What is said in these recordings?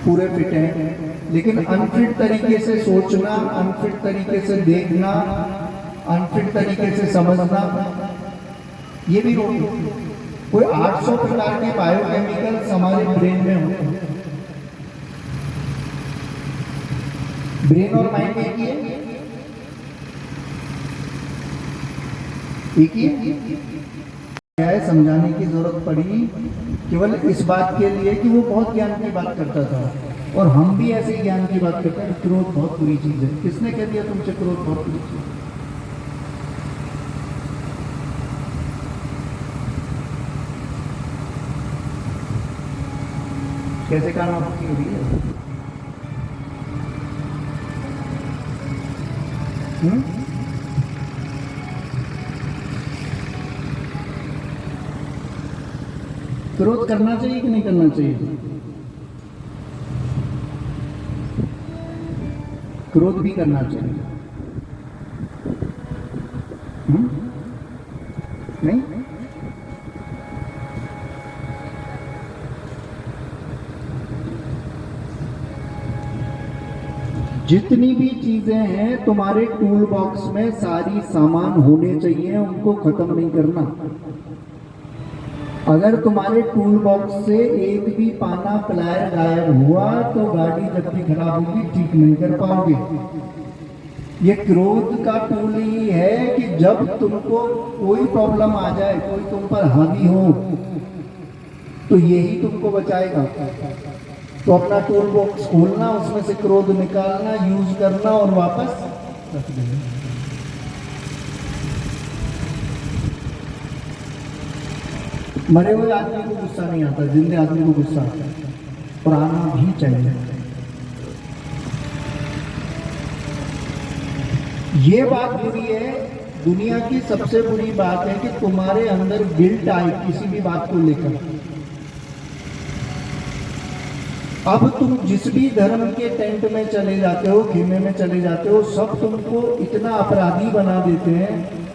पूरे फिट हैं, लेकिन अनफिट तरीके से सोचना, अनफिट तरीके से देखना, अनफिट तरीके से समझना, ये भी रोग है। कोई 800 प्रकार के बायोकेमिकल्स हमारे ब्रेन में होते हैं। ब्रेन और माइंड एक ही है, एक ही है। समझाने की जरूरत पड़ी केवल इस बात के लिए कि वो बहुत ज्ञान की बात करता था और हम भी ऐसे ज्ञान की बात करते हैं। क्रोध बहुत बुरी चीज है। किसने कह दिया तुमसे क्रोध बहुत बुरी चीज है? कैसे काम आपकी हो रही है? क्रोध करना चाहिए कि नहीं करना चाहिए? क्रोध भी करना चाहिए। नहीं, जितनी भी चीजें हैं तुम्हारे टूल बॉक्स में सारी सामान होने चाहिए, उनको खत्म नहीं करना। अगर तुम्हारे टूल बॉक्स से एक भी पाना प्लायर गायब हुआ तो गाड़ी जब भी खराब होगी ठीक नहीं कर पाओगे। ये क्रोध का टूल ही है कि जब तुमको कोई प्रॉब्लम आ जाए, कोई तुम पर हावी हो, तो यही तुमको बचाएगा। तो अपना टूल बॉक्स खोलना, उसमें से क्रोध निकालना, यूज करना और वापस रख देना। मरे हुए आदमी को गुस्सा नहीं आता, जिंदे आदमी को गुस्सा आता है और आना भी चाहिए। ये बात बुरी है, दुनिया की सबसे बुरी बात है कि तुम्हारे अंदर गिल्ट आए किसी भी बात को लेकर। अब तुम जिस भी धर्म के टेंट में चले जाते हो, खेमे में चले जाते हो, सब तुमको इतना अपराधी बना देते हैं।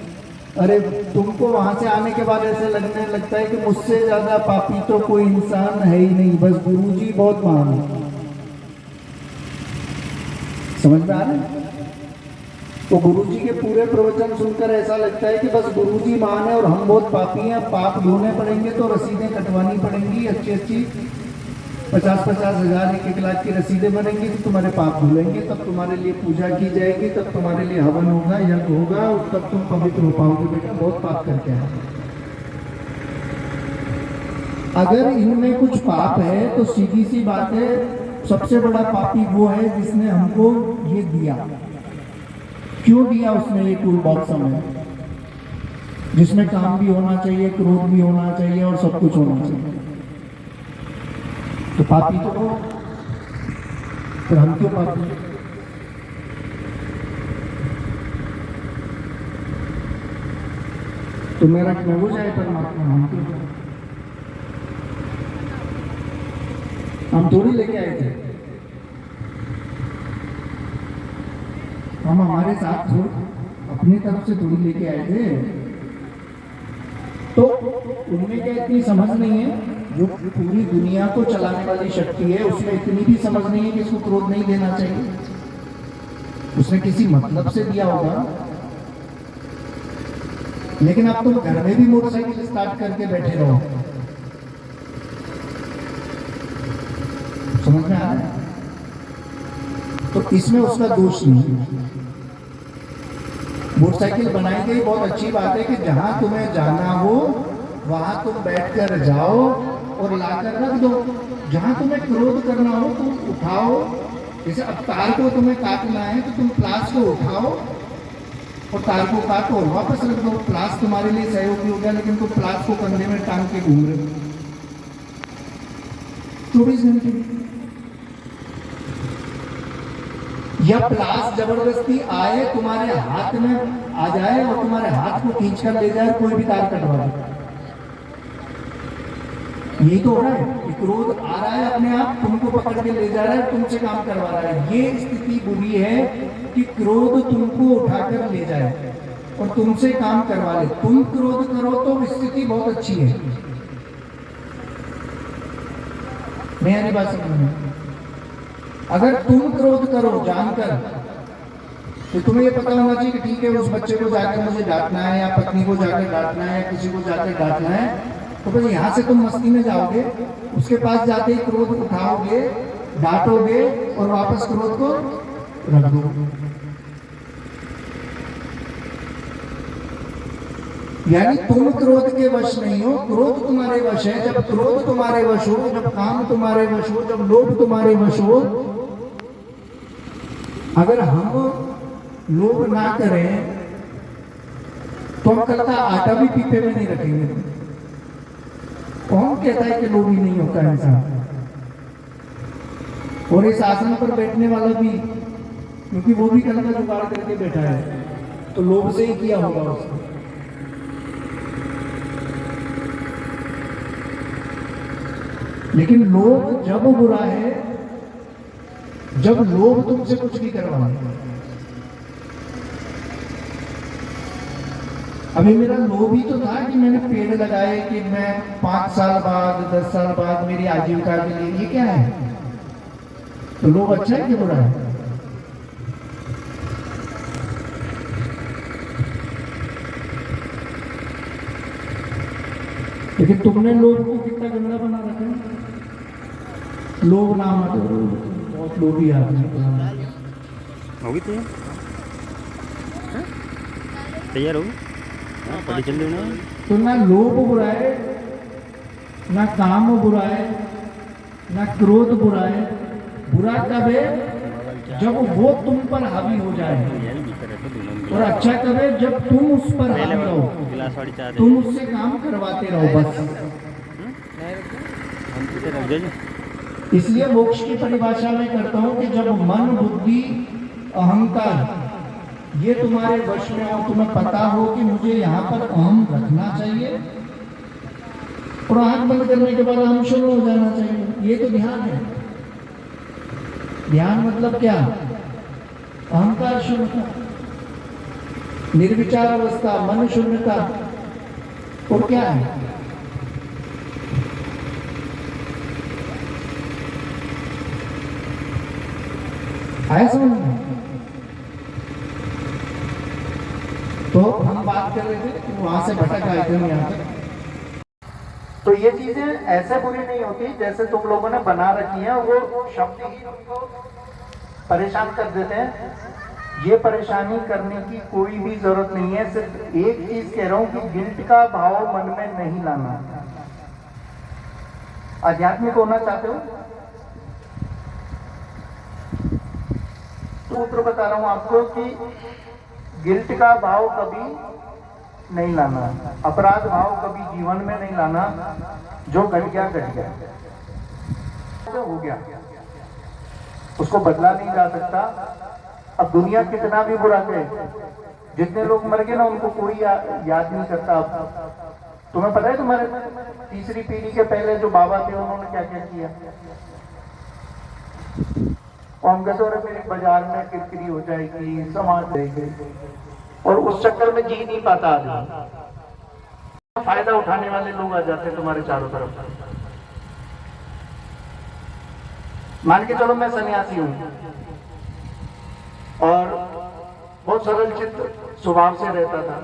अरे तुमको वहां से आने के बाद ऐसे लगने लगता है कि मुझसे ज्यादा पापी तो कोई इंसान है ही नहीं, बस गुरुजी बहुत महान है। समझ में आ रहा है? तो गुरुजी के पूरे प्रवचन सुनकर ऐसा लगता है कि बस गुरुजी महान है और हम बहुत पापी हैं। पाप धोने पड़ेंगे तो रसीदें कटवानी पड़ेंगी, अच्छी अच्छी 50-50 हजार 1-1 लाख की रसीदें बनेंगी तो तुम्हारे पाप धुलेंगे, तब तुम्हारे लिए पूजा की जाएगी, तब तुम्हारे लिए हवन होगा, यज्ञ होगा, तब तुम पवित्र हो पाओगे। बेटा बहुत पाप करके आए। अगर इनमें कुछ पाप है तो सीधी सी बात है, सबसे बड़ा पापी वो है जिसने हमको ये दिया। क्यों दिया उसने ये टूल बॉक्स हमें, जिसमें काम भी होना चाहिए, क्रोध भी होना चाहिए और सब कुछ होना चाहिए। तो पापी तो हो, फिर हम क्यों पापी? तो मेरा क्यों हो जाए परमात्मा? हम क्यों? हम थोड़ी लेके आए थे, हम हमारे साथ अपनी तरफ से थोड़ी लेके आए थे। तो उनमें क्या इतनी समझ नहीं है? जो पूरी दुनिया को चलाने वाली शक्ति है, उसमें इतनी भी समझ नहीं है कि इसको क्रोध नहीं देना चाहिए। उसने किसी मतलब से दिया होगा। लेकिन अब तुम घर में भी मोटरसाइकिल स्टार्ट करके बैठे रहो, समझ में आ रहा है? तो इसमें उसका दोष नहीं है। मोटरसाइकिल बनाई गई, बहुत अच्छी बात है कि जहां तुम्हें जाना हो वहां तुम बैठकर जाओ और लाकर रख दो। जहां तुम्हें क्रोध करना हो तुम उठाओ। जैसे अब तार को तुम्हें काटना है तो तुम प्लास को उठाओ और तार को काटो और वापस रख दो। प्लास तुम्हारे लिए सहयोगी हो गया, लेकिन तुम प्लास को कंधे में टांग के घूम रहे हो 24 घंटे। या प्लास जबरदस्ती आए तुम्हारे हाथ में आ जाए और तुम्हारे हाथ को खींच कर ले जाए, कोई भी तार कटवा दे। यही तो हो रहा है कि क्रोध आ रहा है अपने आप, तुमको पकड़ के ले जा रहा है, तुमसे काम करवा रहा है। ये स्थिति बुरी है कि क्रोध तुमको उठाकर ले जाए और तुमसे काम करवा ले। तुम क्रोध करो तो स्थिति बहुत अच्छी है। मेरी बात समझ में? अगर तुम क्रोध करो जानकर, तो तुम्हें ये पता होना चाहिए कि ठीक है उस बच्चे को जाकर मुझे डांटना है, या पत्नी को जाकर डांटना है, या किसी को जाकर डांटना है, तो बस यहाँ से तुम मस्ती में जाओगे, उसके पास जाते ही क्रोध उठाओगे, डांटोगे और वापस क्रोध को रख दो। यानी तुम क्रोध के वश नहीं हो, क्रोध तुम्हारे वश है। जब क्रोध तुम्हारे वश हो, जब काम तुम्हारे वश हो, जब लोभ तुम्हारे वश हो, अगर हम लोभ ना करें तो हम कल का आटा भी पीपे में नहीं रखेंगे। कौन कहता है कि लोभी नहीं होता इंसान? और इस आसन पर बैठने वाला भी, क्योंकि वो भी कल का जुगाड़ करके बैठा है, तो लोभ से ही किया होगा उसने। लेकिन लोभ जब बुरा है, जब लोभ तुमसे कुछ भी करवाए। अभी मेरा लोभ ही तो था कि मैंने पेड़ लगाए कि मैं 5 साल बाद 10 साल बाद मेरी आजीविका के लिए, ये क्या है? तो लोभ अच्छा है कि बुरा है? लेकिन तुमने लोभ को कितना गंदा बना रखा है। लोभ नाम बहुत लोभी आदमी होगी तैयार होगी पड़ी चल रही। तो ना लोभ बुरा है, ना काम बुरा है, ना क्रोध बुरा है। बुरा कब है? जब वो तुम पर हावी हो जाए। और अच्छा कब है? जब तुम उस पर हावी रहो, तुम उससे काम करवाते रहो बस। इसलिए मोक्ष की परिभाषा में करता हूं कि जब मन, बुद्धि, अहंकार ये तुम्हारे वश में हो, तुम्हें पता हो कि मुझे यहाँ पर अहम रखना चाहिए, और आंख बंद करने के बाद अहम शुरू हो जाना चाहिए। ये तो ध्यान है। ध्यान मतलब क्या? अहंकार शून्यता, निर्विचार अवस्था, मन शून्यता। और क्या है? आया समझ में? तो हम बात कर रहे थे कि वहां से भटक आए थे यहाँ तक। तो ये चीजें ऐसे बुरी नहीं होती जैसे तुम लोगों ने बना रखी है, वो शब्द ही उनको परेशान कर देते हैं। ये परेशानी करने की कोई भी जरूरत नहीं है। सिर्फ एक चीज कह रहा हूं कि गिल्ट का भाव मन में नहीं लाना। आध्यात्मिक होना चाहते हो? सूत्र बता रहा हूं आपको कि गिल्ट का भाव कभी नहीं लाना, अपराध भाव कभी जीवन में नहीं लाना। जो घट गया घट गया, जो हो गया उसको बदला नहीं जा सकता। अब दुनिया कितना भी बुरा करे, जितने लोग मर गए ना उनको कोई याद नहीं करता। अब तुम्हें पता है तुम्हारे तीसरी पीढ़ी के पहले जो बाबा थे उन्होंने क्या क्या किया? हम कहते हैं मेरे बाजार में किरकिरी हो जाएगी, समाज देंगे, और उस चक्कर में जी नहीं पाता आदमी। फायदा उठाने वाले लोग आ जाते हैं तुम्हारे चारों तरफ। मान के चलो मैं सन्यासी हूं और बहुत सरल चित्त स्वभाव से रहता था,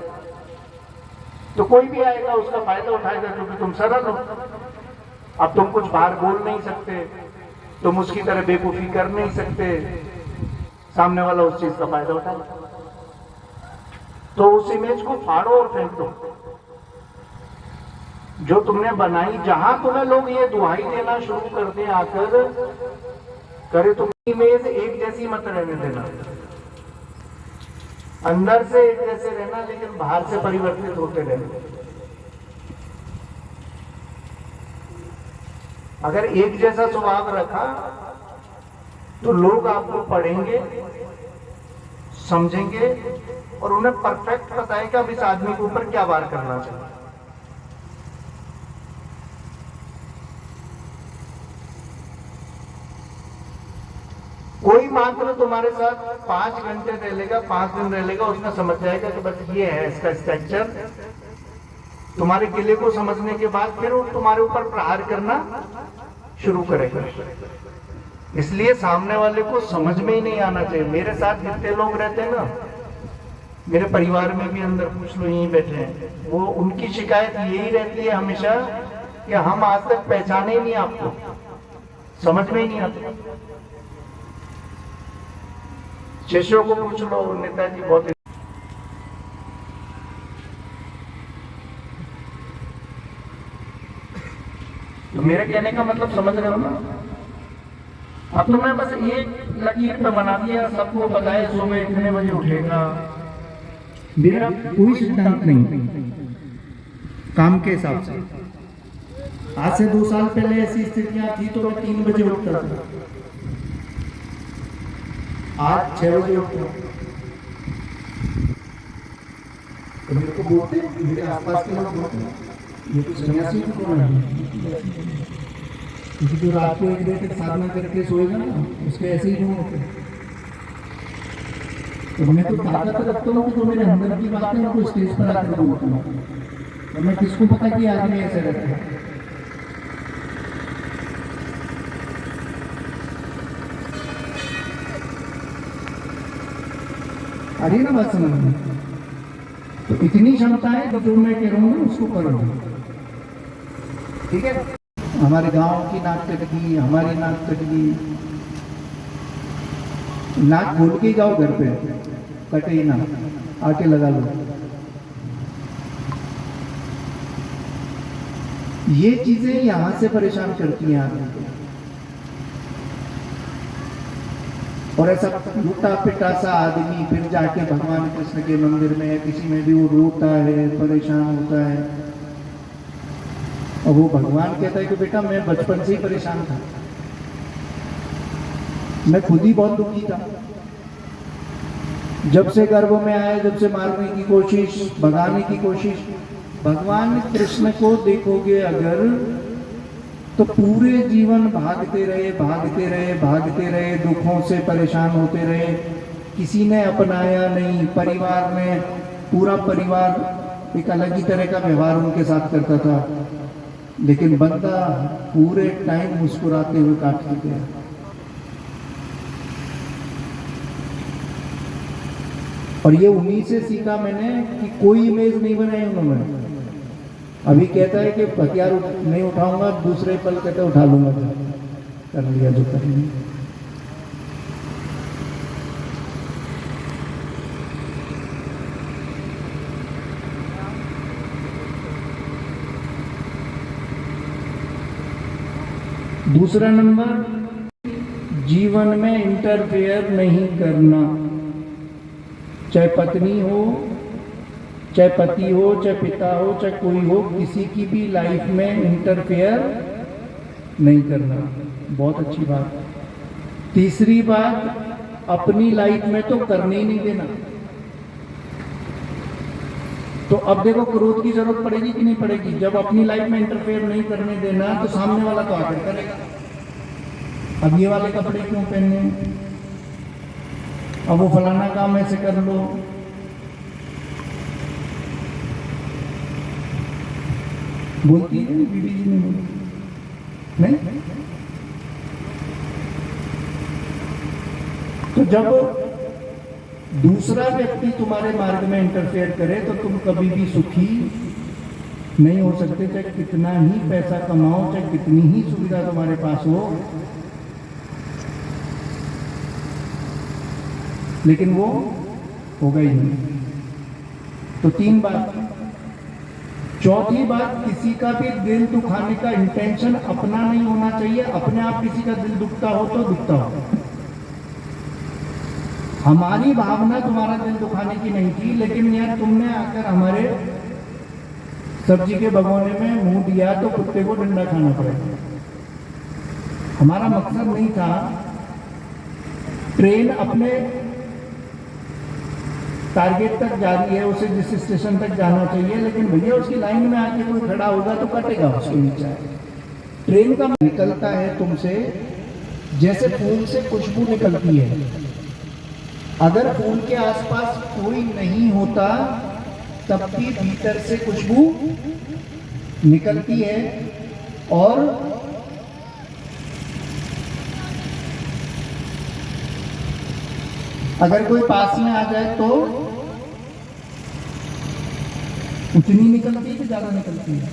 तो कोई भी आएगा उसका फायदा उठाएगा क्योंकि तुम सरल हो। अब तुम कुछ बाहर बोल नहीं सकते, तुम उसकी तरह बेवकूफी कर नहीं सकते, सामने वाला उस चीज का फायदा उठाए। तो उस इमेज को फाड़ो और फेंक दो जो तुमने बनाई। जहां तुम्हें लोग ये दुहाई देना शुरू कर दे आकर, करे तुम इमेज एक जैसी मत रहने देना। अंदर से एक जैसे रहना, लेकिन बाहर से परिवर्तित होते रहना। अगर एक जैसा स्वभाव रखा तो लोग आपको पढ़ेंगे, समझेंगे और उन्हें परफेक्ट पता है कि अब इस आदमी के ऊपर क्या वार करना चाहिए। कोई मात्र तुम्हारे साथ 5 घंटे रह लेगा, 5 दिन रह लेगा, उसने समझ जाएगा कि बस ये है इसका स्ट्रक्चर। तुम्हारे किले को समझने के बाद फिर वो तुम्हारे ऊपर प्रहार करना शुरू करेगा। इसलिए सामने वाले को समझ में ही नहीं आना चाहिए। मेरे साथ जितने लोग रहते हैं ना, मेरे परिवार में भी अंदर पूछ लो, यहीं बैठे हैं, वो उनकी शिकायत यही रहती है हमेशा कि हम आज तक पहचाने ही नहीं आपको, समझ में ही नहीं आता। शिष्यों को पूछ लो, नेताजी बहुत। तो मेरे कहने का मतलब समझ रहे हो ना? अब तो मैं बस एक लकीर पे बना दिया, सबको बताया सुबह इतने बजे उठेगा। मेरा कोई सिद्धांत नहीं काम के हिसाब से। आज से 2 साल पहले ऐसी स्थितियां थी तो मैं 3 बजे उठता था, आज 6 बजे उठता हूं। तो मेरे को बोलते, मेरे आसपास के लोग बोलते ये तो सन्यासी को कौन है, क्योंकि जो रात को 1 बजे तक साधना करके सोएगा ना, उसके ऐसे ही गुण होते हैं। तो मैं तो ताकत रखता हूँ कि जो मेरे अंदर की बात है उनको स्टेज पर आकर बोलता हूँ, और मैं किसको पता कि आदमी ऐसे रहता है। आ रही ना बात समझ में? तो इतनी क्षमता है कि जो मैं कह रहा हूँ उसको करो, ठीक है? हमारे गांव की नाक कट गई, हमारी नाक कट गई, नाक खोल के जाओ घर पे, कटे ही ना, आके लगा लो। ये चीजें यहां से परेशान करती हैं आदमी को। और ऐसा टूटा पिटा सा आदमी फिर जाके भगवान कृष्ण के मंदिर में या किसी में भी वो रोता है, परेशान होता है, और वो भगवान कहता है कि बेटा मैं बचपन से ही परेशान था, मैं खुद ही बहुत दुखी था, जब से गर्भ में आया, जब से मारने की कोशिश, भगाने की कोशिश। भगवान कृष्ण को देखोगे अगर तो पूरे जीवन भागते रहे, भागते रहे, भागते रहे, दुखों से परेशान होते रहे, किसी ने अपनाया नहीं। परिवार में पूरा परिवार एक अलग ही तरह का व्यवहार उनके साथ करता था, लेकिन बंदा पूरे टाइम मुस्कुराते हुए काटते गया। और ये उन्हीं से सीखा मैंने कि कोई इमेज नहीं बनाई उन्होंने। अभी कहता है कि हथियार नहीं उठाऊंगा, दूसरे पल कहते उठा लूंगा, कर लिया जो कर लिया। दूसरा नंबर, जीवन में इंटरफेयर नहीं करना। चाहे पत्नी हो, चाहे पति हो, चाहे पिता हो, चाहे कोई हो, किसी की भी लाइफ में इंटरफेयर नहीं करना। बहुत अच्छी बात। तीसरी बात, अपनी लाइफ में तो करने ही नहीं देना। तो अब देखो क्रोध की जरूरत पड़ेगी कि नहीं पड़ेगी? जब अपनी लाइफ में इंटरफेयर नहीं करने देना तो सामने वाला तो आकर करेगा। अब ये वाले कपड़े क्यों पहनने, अब वो फलाना काम ऐसे कर लो। बोलती है बीबी जी ने, बोली नहीं? तो जब दूसरा व्यक्ति तुम्हारे मार्ग में इंटरफेयर करे तो तुम कभी भी सुखी नहीं हो सकते। चाहे कितना ही पैसा कमाओ, चाहे कितनी ही सुविधा तुम्हारे पास हो, लेकिन वो होगा ही नहीं। तो 3 बात। चौथी बात, किसी का भी दिल दुखाने का इंटेंशन अपना नहीं होना चाहिए। अपने आप किसी का दिल दुखता हो तो दुखता हो, हमारी भावना तुम्हारा दिल दुखाने की नहीं थी, लेकिन यार तुमने आकर हमारे सब्जी के भगोने में मुंह दिया तो कुत्ते को डंडा खाना पड़ेगा। हमारा मकसद नहीं था। ट्रेन अपने टारगेट तक जा रही है, उसे जिस स्टेशन तक जाना चाहिए, लेकिन भैया उसकी लाइन में आके कोई खड़ा होगा तो कटेगा उसके नीचे। ट्रेन का निकलता है तुमसे जैसे फूल से खुशबू निकलती है। अगर फूल के आसपास कोई नहीं होता तब भी भीतर से खुशबू निकलती है। और अगर कोई पास में आ जाए तो उतनी निकलती है कि ज्यादा निकलती है?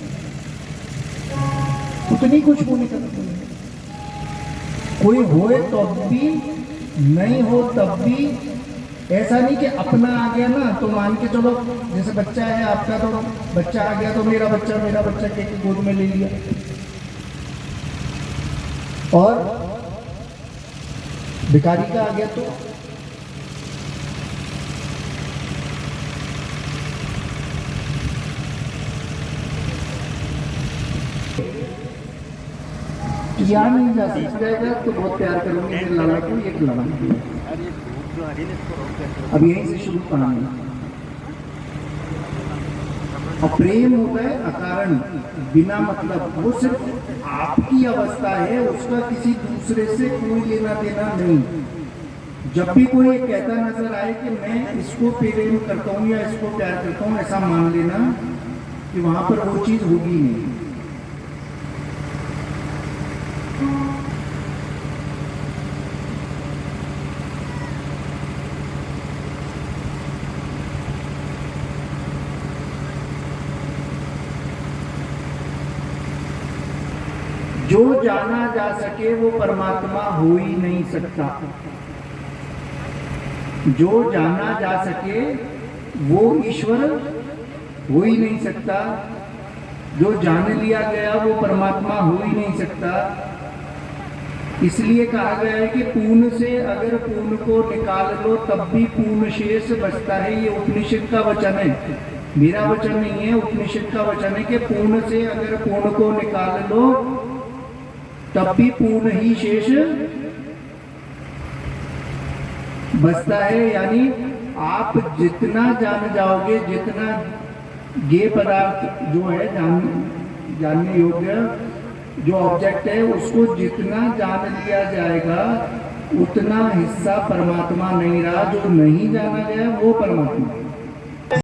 उतनी खुशबू निकलती है। कोई होए तो भी, नहीं हो तब भी। ऐसा नहीं कि अपना आ गया ना तो मान के चलो, जैसे बच्चा है आपका, तो बच्चा आ गया तो मेरा बच्चा के गोद में ले लिया। और भिखारी का आ गया तो किया नहीं जा सकता। तो बहुत प्यार करूंगी मेरे लाला को, ये खिलाऊंगी। अब यहीं से शुरू कहानी। और प्रेम होता है अकारण, बिना मतलब। वो सिर्फ आपकी अवस्था है, उसका किसी दूसरे से कोई लेना देना नहीं। जब भी कोई ये कहता नजर आए कि मैं इसको प्रेम करता हूँ या इसको प्यार करता हूँ, ऐसा मान लेना कि वहां पर वो चीज होगी नहीं। जो जाना जा सके वो परमात्मा हो ही नहीं सकता। जो जाना जा सके वो ईश्वर हो ही नहीं सकता। जो जान लिया गया वो परमात्मा हो ही नहीं सकता। इसलिए कहा गया है कि पूर्ण से अगर पूर्ण को निकाल लो तब भी पूर्ण शेष बचता है। ये उपनिषद का वचन है, मेरा वचन नहीं है, उपनिषद का वचन है कि पूर्ण से अगर पूर्ण को निकाल लो तब भी पूर्ण ही शेष बचता है। यानी आप जितना जान जाओगे, जितना ये पदार्थ जो है जानने योग्य जो ऑब्जेक्ट है, उसको जितना जान लिया जाएगा उतना हिस्सा परमात्मा नहीं रहा। जो नहीं जाना गया वो परमात्मा।